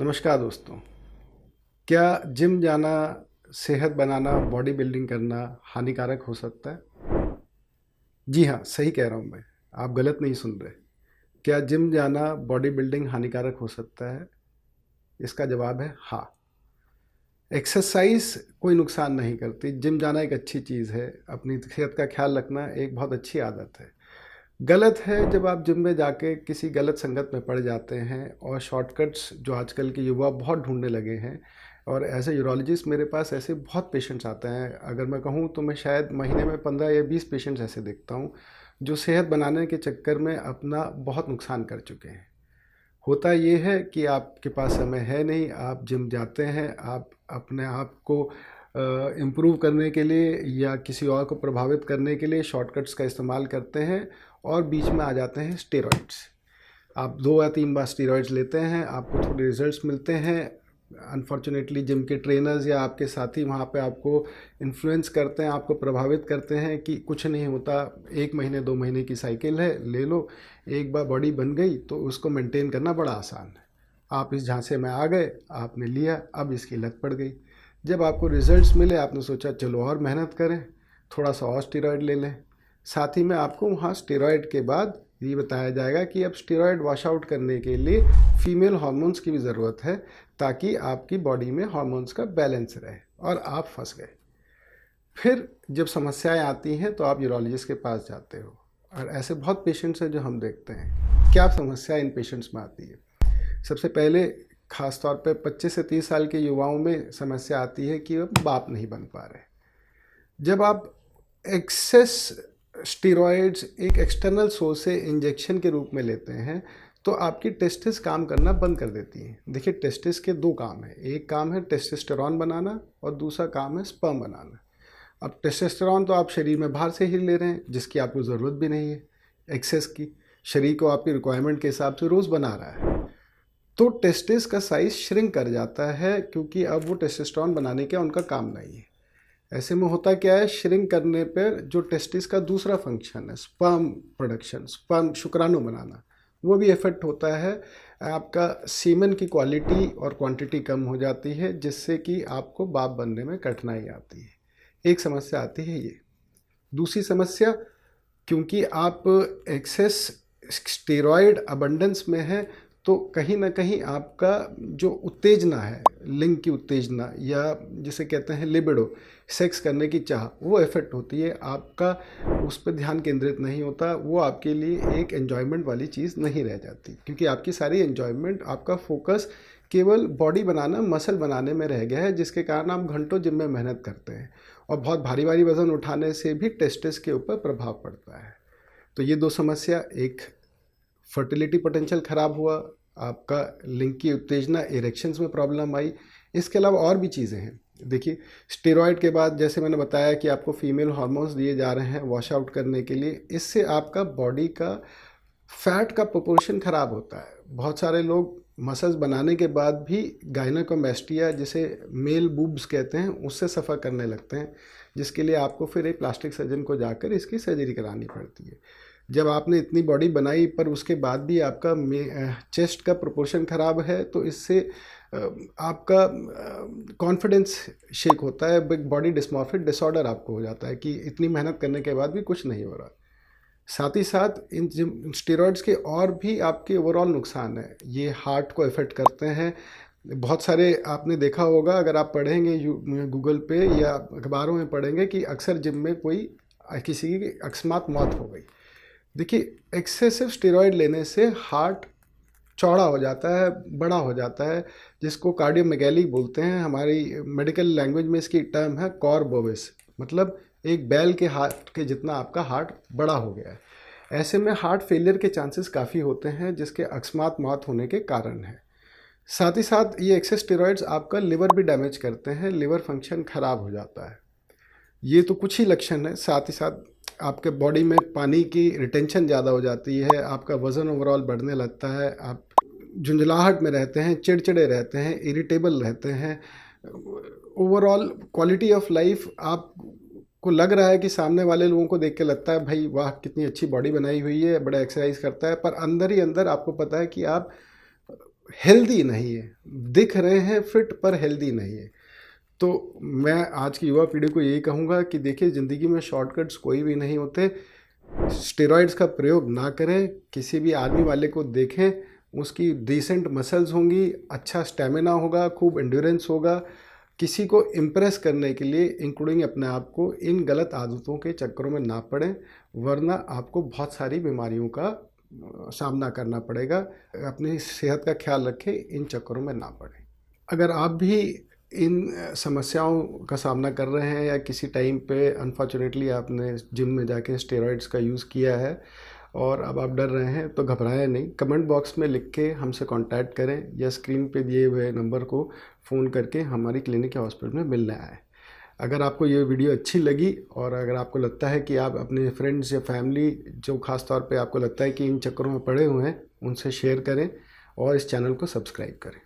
नमस्कार दोस्तों। क्या जिम जाना, सेहत बनाना, बॉडी बिल्डिंग करना हानिकारक हो सकता है? जी हाँ, सही कह रहा हूँ मैं। आप गलत नहीं सुन रहे। क्या जिम जाना, बॉडी बिल्डिंग हानिकारक हो सकता है? इसका जवाब है हाँ। एक्सरसाइज कोई नुकसान नहीं करती। जिम जाना एक अच्छी चीज़ है। अपनी सेहत का ख्याल रखना एक बहुत अच्छी आदत है। गलत है जब आप जिम में जाके किसी गलत संगत में पड़ जाते हैं और शॉर्टकट्स जो आजकल के युवा बहुत ढूंढने लगे हैं। और एज ए यूरोलॉजिस्ट मेरे पास ऐसे बहुत पेशेंट्स आते हैं। अगर मैं कहूँ तो मैं शायद महीने में 15 या 20 पेशेंट्स ऐसे देखता हूँ जो सेहत बनाने के चक्कर में अपना बहुत नुकसान कर चुके हैं। होता ये है कि आपके पास समय है नहीं, आप जिम जाते हैं, आप अपने आप को इम्प्रूव करने के लिए या किसी और को प्रभावित करने के लिए शॉर्टकट्स का इस्तेमाल करते हैं और बीच में आ जाते हैं स्टेरॉइड्स। आप 2 या 3 बार स्टेरॉइड्स लेते हैं, आपको थोड़े रिजल्ट्स मिलते हैं। अनफॉर्चुनेटली जिम के ट्रेनर्स या आपके साथी वहाँ पे आपको इन्फ्लुएंस करते हैं, आपको प्रभावित करते हैं कि कुछ नहीं होता, 1 महीने 2 महीने की साइकिल है, ले लो। एक बार बॉडी बन गई तो उसको मेंटेन करना बड़ा आसान है। आप इस झांसे में आ गए, आपने लिया, अब इसकी लत पड़ गई। जब आपको रिजल्ट्स मिले आपने सोचा चलो और मेहनत करें, थोड़ा सा और स्टेरॉइड ले लें। साथ ही में आपको वहाँ स्टेरॉइड के बाद ये बताया जाएगा कि अब स्टेरॉइड वॉश आउट करने के लिए फीमेल हार्मोन्स की भी ज़रूरत है, ताकि आपकी बॉडी में हार्मोन्स का बैलेंस रहे। और आप फंस गए। फिर जब समस्याएं आती हैं तो आप यूरोलॉजिस्ट के पास जाते हो। और ऐसे बहुत पेशेंट्स हैं जो हम देखते हैं। क्या समस्या इन पेशेंट्स में आती है? सबसे पहले खास तौर पे 25 से 30 साल के युवाओं में समस्या आती है कि वो बाप नहीं बन पा रहे। जब आप एक्सेस स्टेरॉइड्स एक एक्सटर्नल सोर्स से इंजेक्शन के रूप में लेते हैं तो आपकी टेस्टिस काम करना बंद कर देती है। देखिए, टेस्टिस के 2 काम हैं। एक काम है टेस्टोस्टेरोन बनाना और दूसरा काम है स्पर्म बनाना। अब टेस्टोस्टेरोन तो आप शरीर में बाहर से ही ले रहे हैं, जिसकी आपको ज़रूरत भी नहीं है एक्सेस की। शरीर को आपकी रिक्वायरमेंट के हिसाब से रोज़ बना रहा है। तो टेस्टिस का साइज श्रिंक कर जाता है, क्योंकि अब वो टेस्टोस्टेरोन बनाने का उनका काम नहीं है। ऐसे में होता क्या है, श्रिंक करने पर जो टेस्टिस का दूसरा फंक्शन है स्पर्म प्रोडक्शन, स्पर्म शुक्राणु बनाना, वो भी इफेक्ट होता है। आपका सीमेन की क्वालिटी और क्वांटिटी कम हो जाती है, जिससे कि आपको बाप बनने में कठिनाई आती है। एक समस्या आती है ये। दूसरी समस्या, क्योंकि आप एक्सेस स्टेरॉयड अबंडेंस में है तो कहीं ना कहीं आपका जो उत्तेजना है, लिंग की उत्तेजना या जिसे कहते हैं लिबिडो, सेक्स करने की चाह, वो इफेक्ट होती है। आपका उस पर ध्यान केंद्रित नहीं होता। वो आपके लिए एक एन्जॉयमेंट वाली चीज़ नहीं रह जाती, क्योंकि आपकी सारी एन्जॉयमेंट, आपका फोकस केवल बॉडी बनाना, मसल बनाने में रह गया है, जिसके कारण आप घंटों जिम में मेहनत करते हैं। और बहुत भारी भारी वज़न उठाने से भी टेस्टिस के ऊपर प्रभाव पड़ता है। तो ये 2 समस्या, एक फर्टिलिटी पोटेंशियल ख़राब हुआ, आपका लिंग की उत्तेजना, इरेक्शंस में प्रॉब्लम आई। इसके अलावा और भी चीज़ें हैं। देखिए, स्टेरॉयड के बाद जैसे मैंने बताया कि आपको फीमेल हार्मोन्स दिए जा रहे हैं वॉश आउट करने के लिए, इससे आपका बॉडी का फैट का प्रोपोर्शन ख़राब होता है। बहुत सारे लोग मसल्स बनाने के बाद भी गायनेकोमेस्टिया, जिसे मेल बूब्स कहते हैं, उससे सफ़र करने लगते हैं, जिसके लिए आपको फिर एक प्लास्टिक सर्जन को जाकर इसकी सर्जरी करानी पड़ती है। जब आपने इतनी बॉडी बनाई पर उसके बाद भी आपका चेस्ट का प्रोपोर्शन ख़राब है, तो इससे आपका कॉन्फिडेंस शेक होता है। बिग बॉडी डिस्मॉर्फिक डिसऑर्डर आपको हो जाता है कि इतनी मेहनत करने के बाद भी कुछ नहीं हो रहा। साथ ही साथ इन स्टेरॉइड्स के और भी आपके ओवरऑल नुकसान है। ये हार्ट को इफ़ेक्ट करते हैं। बहुत सारे आपने देखा होगा, अगर आप पढ़ेंगे गूगल पे या अखबारों में पढ़ेंगे कि अक्सर जिम में कोई किसी की अकस्मात मौत हो गई। देखिए, एक्सेसिव स्टेरॉइड लेने से हार्ट चौड़ा हो जाता है, बड़ा हो जाता है, जिसको कार्डियोमेगैली बोलते हैं। हमारी मेडिकल लैंग्वेज में इसकी टर्म है कॉर बोविस, मतलब एक बैल के हार्ट के जितना आपका हार्ट बड़ा हो गया है। ऐसे में हार्ट फेलियर के चांसेस काफ़ी होते हैं, जिसके अकस्मात मौत होने के कारण है। साथ ही साथ ये एक्सेस स्टेरॉइड्स आपका लिवर भी डैमेज करते हैं, लिवर फंक्शन खराब हो जाता है। ये तो कुछ ही लक्षण है। साथ ही साथ आपके बॉडी में पानी की रिटेंशन ज़्यादा हो जाती है, आपका वज़न ओवरऑल बढ़ने लगता है, आप झुंझलाहट में रहते हैं, चिड़चिड़े रहते हैं, इरिटेबल रहते हैं। ओवरऑल क्वालिटी ऑफ लाइफ आपको लग रहा है कि सामने वाले लोगों को देख के लगता है भाई वाह कितनी अच्छी बॉडी बनाई हुई है, बड़ा एक्सरसाइज करता है, पर अंदर ही अंदर आपको पता है कि आप हेल्दी नहीं है, दिख रहे हैं फिट पर हेल्दी नहीं है। तो मैं आज की युवा पीढ़ी को यही कहूँगा कि देखिए, ज़िंदगी में शॉर्टकट्स कोई भी नहीं होते। स्टेरॉइड्स का प्रयोग ना करें। किसी भी आर्मी वाले को देखें, उसकी डिसेंट मसल्स होंगी, अच्छा स्टेमिना होगा, खूब एंड्योरेंस होगा। किसी को इम्प्रेस करने के लिए, इंक्लूडिंग अपने आप को, इन गलत आदतों के चक्करों में ना पड़ें, वरना आपको बहुत सारी बीमारियों का सामना करना पड़ेगा। अपनी सेहत का ख्याल रखें, इन चक्करों में ना पड़ें। अगर आप भी इन समस्याओं का सामना कर रहे हैं या किसी टाइम पे अनफॉर्चुनेटली आपने जिम में जाके स्टेरॉइड्स का यूज़ किया है और अब आप डर रहे हैं, तो घबराएं नहीं। कमेंट बॉक्स में लिख के हमसे कांटेक्ट करें या स्क्रीन पे दिए हुए नंबर को फ़ोन करके हमारी क्लिनिक या हॉस्पिटल में मिलने आएँ। अगर आपको ये वीडियो अच्छी लगी और अगर आपको लगता है कि आप अपने फ्रेंड्स या फैमिली, जो ख़ास तौर पे आपको लगता है कि इन चक्करों में पड़े हुए हैं, उनसे शेयर करें और इस चैनल को सब्सक्राइब करें।